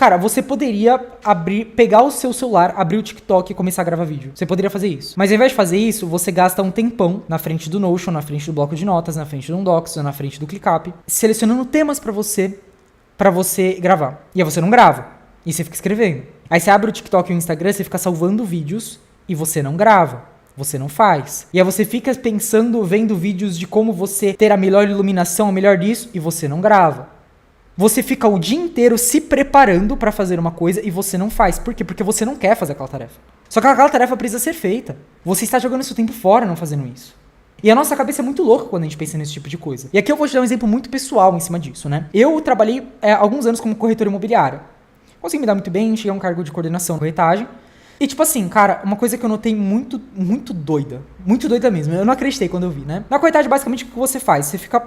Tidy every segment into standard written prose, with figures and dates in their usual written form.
Cara, você poderia pegar o seu celular, abrir o TikTok e começar a gravar vídeo. Você poderia fazer isso. Mas ao invés de fazer isso, você gasta um tempão na frente do Notion, na frente do bloco de notas, na frente do Undocs, na frente do ClickUp, selecionando temas pra você gravar. E aí você não grava. E você fica escrevendo. Aí você abre o TikTok e o Instagram, você fica salvando vídeos e você não grava. Você não faz. E aí você fica pensando, vendo vídeos de como você ter a melhor iluminação, a melhor disso, e você não grava. Você fica o dia inteiro se preparando pra fazer uma coisa e você não faz. Por quê? Porque você não quer fazer aquela tarefa. Só que aquela tarefa precisa ser feita. Você está jogando seu tempo fora não fazendo isso. E a nossa cabeça é muito louca quando a gente pensa nesse tipo de coisa. E aqui eu vou te dar um exemplo muito pessoal em cima disso, né? Eu trabalhei alguns anos como corretor imobiliário. Consegui me dar muito bem, cheguei a um cargo de coordenação de corretagem. E tipo assim, cara, uma coisa que eu notei muito doida mesmo, eu não acreditei quando eu vi, né? Na corretagem, basicamente, o que você faz? Você fica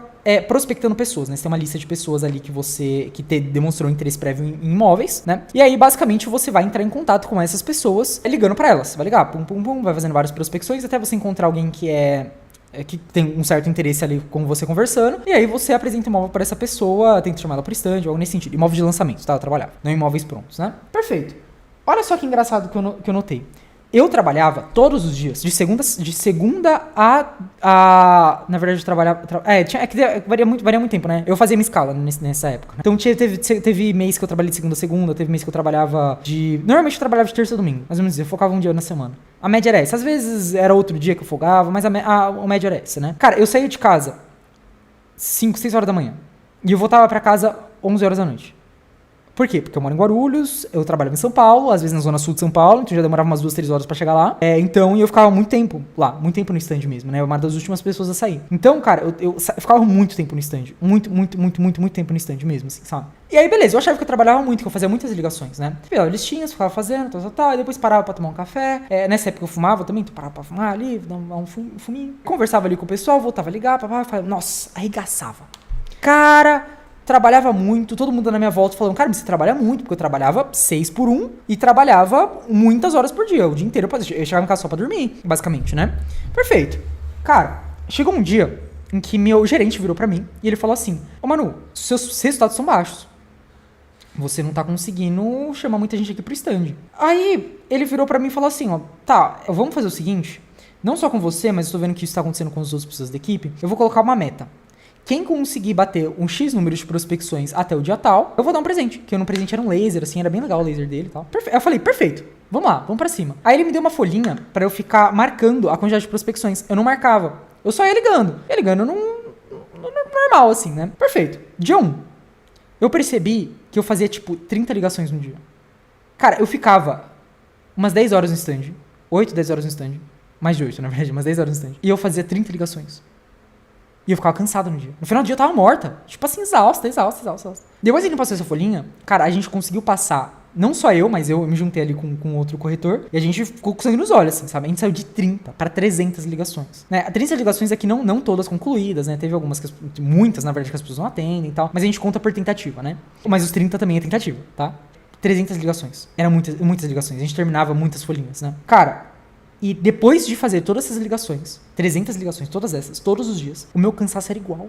prospectando pessoas, né? Você tem uma lista de pessoas ali que demonstrou interesse prévio em imóveis, né? E aí, basicamente, você vai entrar em contato com essas pessoas, ligando pra elas. Você vai ligar, pum, pum, pum, vai fazendo várias prospecções, até você encontrar alguém que tem um certo interesse ali com você conversando, e aí você apresenta o imóvel para essa pessoa, tenta chamar ela pro stand, algo nesse sentido. Imóvel de lançamento, tá? Eu trabalhava, não imóveis prontos, né? Perfeito. Olha só que engraçado que eu notei. Eu trabalhava todos os dias, de segunda a na verdade, eu trabalhava... varia muito tempo, né? Eu fazia minha escala nessa época. Né? Então, teve mês que eu trabalhei de segunda a segunda, teve mês que eu trabalhava de... Normalmente eu trabalhava de terça a domingo, mais ou menos, eu focava um dia na semana. A média era essa. Às vezes era outro dia que eu folgava, mas a média era essa, né? Cara, eu saía de casa 5, 6 horas da manhã. E eu voltava pra casa 11 horas da noite. Por quê? Porque eu moro em Guarulhos, eu trabalhava em São Paulo, às vezes na zona sul de São Paulo, então já demorava umas 2, 3 horas pra chegar lá. Então eu ficava muito tempo lá, muito tempo no stand mesmo, né? Eu era uma das últimas pessoas a sair. Então, cara, eu ficava muito tempo no stand. Muito tempo no stand mesmo, assim, sabe? E aí, beleza, eu achava que eu trabalhava muito, que eu fazia muitas ligações, né? Pela listinhas, ficava fazendo, tal, e depois parava pra tomar um café. Nessa época eu fumava também, então parava pra fumar ali, dar um fuminho. Conversava ali com o pessoal, voltava a ligar, falava, nossa, arregaçava. Cara... Trabalhava muito, todo mundo na minha volta falando, cara, mas você trabalha muito, porque eu trabalhava 6 por 1 e trabalhava muitas horas por dia, o dia inteiro, eu chegava em casa só pra dormir, basicamente, né? Perfeito. Cara, chegou um dia em que meu gerente virou pra mim e ele falou assim, ô Manu, seus resultados são baixos. Você não tá conseguindo chamar muita gente aqui pro stand. Aí, ele virou pra mim e falou assim, ó, tá, vamos fazer o seguinte, não só com você, mas eu tô vendo que isso tá acontecendo com as outras pessoas da equipe, eu vou colocar uma meta. Quem conseguir bater um X número de prospecções até o dia tal, eu vou dar um presente. Que no presente era um laser, assim, era bem legal o laser dele e tal. Eu falei, perfeito, vamos lá, vamos pra cima. Aí ele me deu uma folhinha pra eu ficar marcando a quantidade de prospecções. Eu não marcava, eu só ia ligando. Ia ligando normal, assim, né? Perfeito. Dia 1, eu percebi que eu fazia, tipo, 30 ligações no dia. Cara, eu ficava umas 10 horas no stand. 8, 10 horas no stand. Mais de 8, na verdade, umas 10 horas no stand. E eu fazia 30 ligações. E eu ficava cansado no dia. No final do dia eu tava morta. Tipo assim, exausta. Depois que ele passou essa folhinha, cara, a gente conseguiu passar. Não só eu, mas eu me juntei ali com outro corretor. E a gente ficou com sangue nos olhos, assim, sabe? A gente saiu de 30 para 300 ligações. Né? 30 ligações aqui não todas concluídas, né? Teve algumas, muitas, na verdade, que as pessoas não atendem e tal. Mas a gente conta por tentativa, né? Mas os 30 também é tentativa, tá? 300 ligações. Eram muitas ligações. A gente terminava muitas folhinhas, né? Cara... E depois de fazer todas essas ligações, 300 ligações, todas essas, todos os dias, o meu cansaço era igual.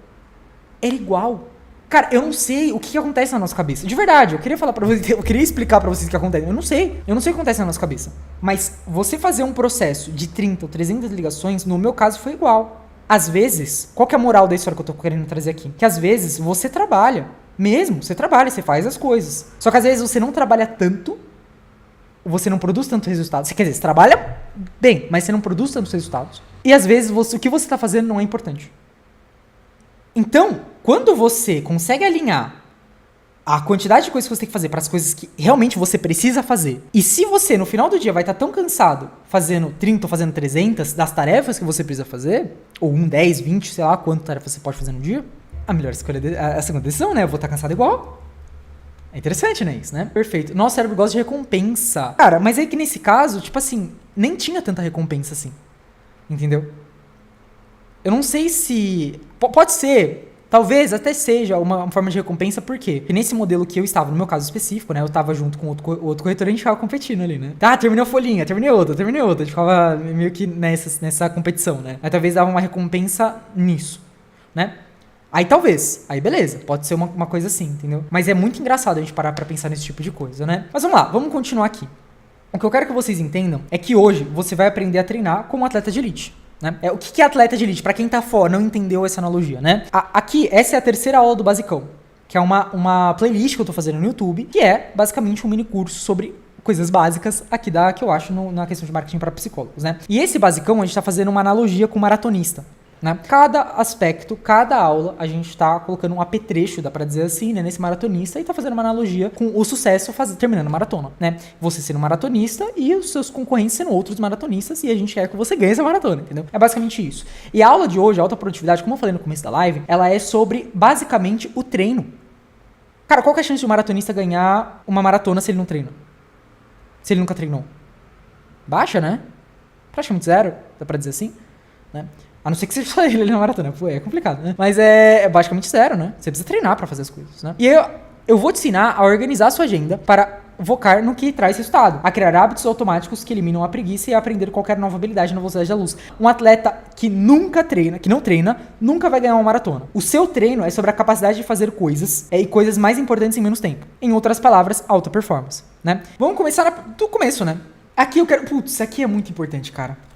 Era igual. Cara, eu não sei o que acontece na nossa cabeça. De verdade, eu queria falar pra vocês, eu queria explicar pra vocês o que acontece. Eu não sei o que acontece na nossa cabeça. Mas você fazer um processo de 30 ou 300 ligações, no meu caso, foi igual. Às vezes, qual que é a moral da história que eu tô querendo trazer aqui? Que às vezes você trabalha. Mesmo, você trabalha, você faz as coisas. Só que às vezes você não trabalha tanto, você não produz tanto resultado. Quer dizer, você trabalha bem, mas você não produz tantos resultados. E às vezes o que você está fazendo não é importante. Então, quando você consegue alinhar a quantidade de coisas que você tem que fazer para as coisas que realmente você precisa fazer, e se você no final do dia vai estar tão cansado fazendo 30 ou fazendo 300 das tarefas que você precisa fazer, ou 10, 20, sei lá quantas tarefas você pode fazer no dia, a melhor escolha é a segunda decisão, né? Eu vou estar cansado igual. É interessante, né, isso, né? Perfeito. Nosso cérebro gosta de recompensa. Cara, mas é que nesse caso, tipo assim, nem tinha tanta recompensa assim. Entendeu? Eu não sei se... Pode ser, talvez até seja uma forma de recompensa, por quê? Porque nesse modelo que eu estava, no meu caso específico, né? Eu tava junto com outro corretor e a gente ficava competindo ali, né? Tá, terminei a folhinha, terminei outra. A gente ficava meio que nessa competição, né? Aí talvez dava uma recompensa nisso, né? Aí talvez, aí beleza, pode ser uma coisa assim, entendeu? Mas é muito engraçado a gente parar pra pensar nesse tipo de coisa, né? Mas vamos lá, vamos continuar aqui. O que eu quero que vocês entendam é que hoje você vai aprender a treinar como atleta de elite. Né? O que é atleta de elite? Pra quem tá fora, não entendeu essa analogia, né? Aqui, essa é a terceira aula do Basicão, que é uma playlist que eu tô fazendo no YouTube, que é basicamente um mini curso sobre coisas básicas aqui que eu acho na questão de marketing para psicólogos, né? E esse Basicão, a gente tá fazendo uma analogia com maratonista. Né? Cada aspecto, cada aula, a gente tá colocando um apetrecho, dá pra dizer assim, né, nesse maratonista e tá fazendo uma analogia com o sucesso terminando a maratona, né? Você sendo um maratonista e os seus concorrentes sendo outros maratonistas e a gente quer que você ganhe essa maratona, entendeu? É basicamente isso. E a aula de hoje, a alta produtividade, como eu falei no começo da live, ela é sobre, basicamente, o treino. Cara, qual que é a chance de um maratonista ganhar uma maratona se ele não treina? Se ele nunca treinou? Baixa, né? Praticamente zero, dá pra dizer assim, né? A não ser que você só ele na maratona. Pô, é complicado, né? Mas é basicamente zero, né? Você precisa treinar pra fazer as coisas, né? E eu vou te ensinar a organizar a sua agenda para focar no que traz resultado. A criar hábitos automáticos que eliminam a preguiça e a aprender qualquer nova habilidade na velocidade da luz. Um atleta que nunca treina, que não treina, nunca vai ganhar uma maratona. O seu treino é sobre a capacidade de fazer coisas e coisas mais importantes em menos tempo. Em outras palavras, alta performance, né? Vamos começar do começo, né? Aqui eu quero... Putz, isso aqui é muito importante, cara.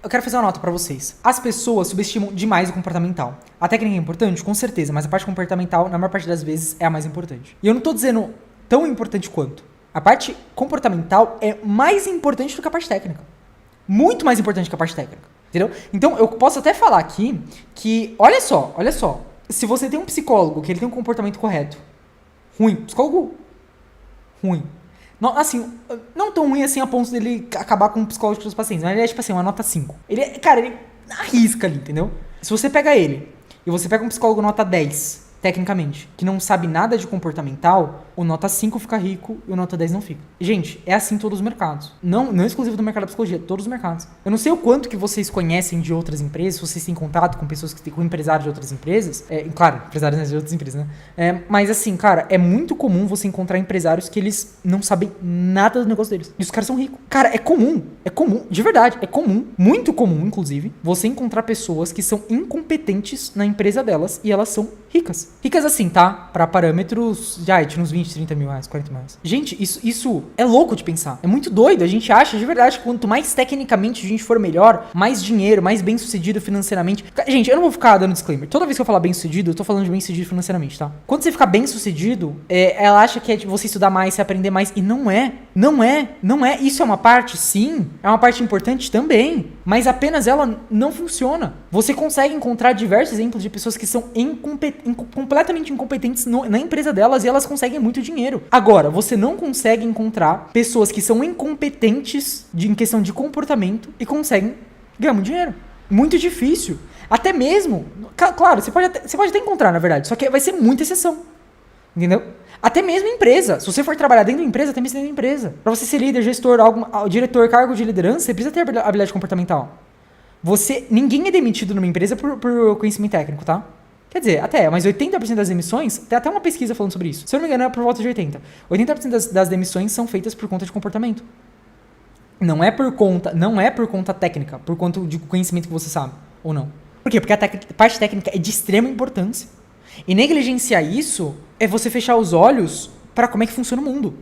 Eu quero fazer uma nota pra vocês. As pessoas subestimam demais o comportamental. A técnica é importante? Com certeza, mas a parte comportamental, na maior parte das vezes, é a mais importante. E eu não tô dizendo tão importante quanto. A parte comportamental é mais importante do que a parte técnica. Muito mais importante que a parte técnica. Entendeu? Então, eu posso até falar aqui que, olha só. Se você tem um psicólogo que ele tem um comportamento correto, ruim, psicólogo ruim, não, assim, não tão ruim assim a ponto dele acabar com o psicológico dos pacientes, mas ele é tipo assim, uma nota 5. Ele arrisca ali, entendeu? Se você pega ele e você pega um psicólogo nota 10, tecnicamente, que não sabe nada de comportamental, o nota 5 fica rico e o nota 10 não fica. Gente, é assim em todos os mercados. Não exclusivo do mercado da psicologia, todos os mercados. Eu não sei o quanto que vocês conhecem de outras empresas, se vocês têm contato com pessoas com empresários de outras empresas. Claro, empresários de outras empresas, né? Mas assim, cara, é muito comum você encontrar empresários que eles não sabem nada do negócio deles. E os caras são ricos. Cara, é comum, de verdade, é comum, muito comum, inclusive, você encontrar pessoas que são incompetentes na empresa delas e elas são ricas. Ricas assim, tá? Pra parâmetros de uns 20, 30 mil reais, 40 mil reais. Gente, isso é louco de pensar. É muito doido. A gente acha de verdade que quanto mais tecnicamente a gente for melhor, mais dinheiro, mais bem sucedido financeiramente. Gente, eu não vou ficar dando disclaimer. Toda vez que eu falar bem sucedido, eu tô falando de bem sucedido financeiramente, tá? Quando você ficar bem sucedido, ela acha que é de você estudar mais, você aprender mais. E não é. Não é. Isso é uma parte, sim. É uma parte importante também. Mas apenas ela não funciona. Você consegue encontrar diversos exemplos de pessoas que são completamente incompetentes na empresa delas e elas conseguem muito dinheiro. Agora, você não consegue encontrar pessoas que são incompetentes em questão de comportamento e conseguem ganhar muito dinheiro. Muito difícil. Até mesmo, claro, você pode até encontrar, na verdade, só que vai ser muita exceção. Entendeu? Até mesmo empresa. Se você for trabalhar dentro da empresa, até mesmo dentro da empresa. Pra você ser líder, gestor, diretor, cargo de liderança, você precisa ter habilidade comportamental. Ninguém é demitido numa empresa por conhecimento técnico, tá? Quer dizer, mas 80% das demissões, tem até uma pesquisa falando sobre isso. Se eu não me engano, é por volta de 80%. 80% das demissões são feitas por conta de comportamento. Não é por conta técnica, por conta de conhecimento que você sabe, ou não. Por quê? Porque a parte técnica é de extrema importância. E negligenciar isso é você fechar os olhos para como é que funciona o mundo.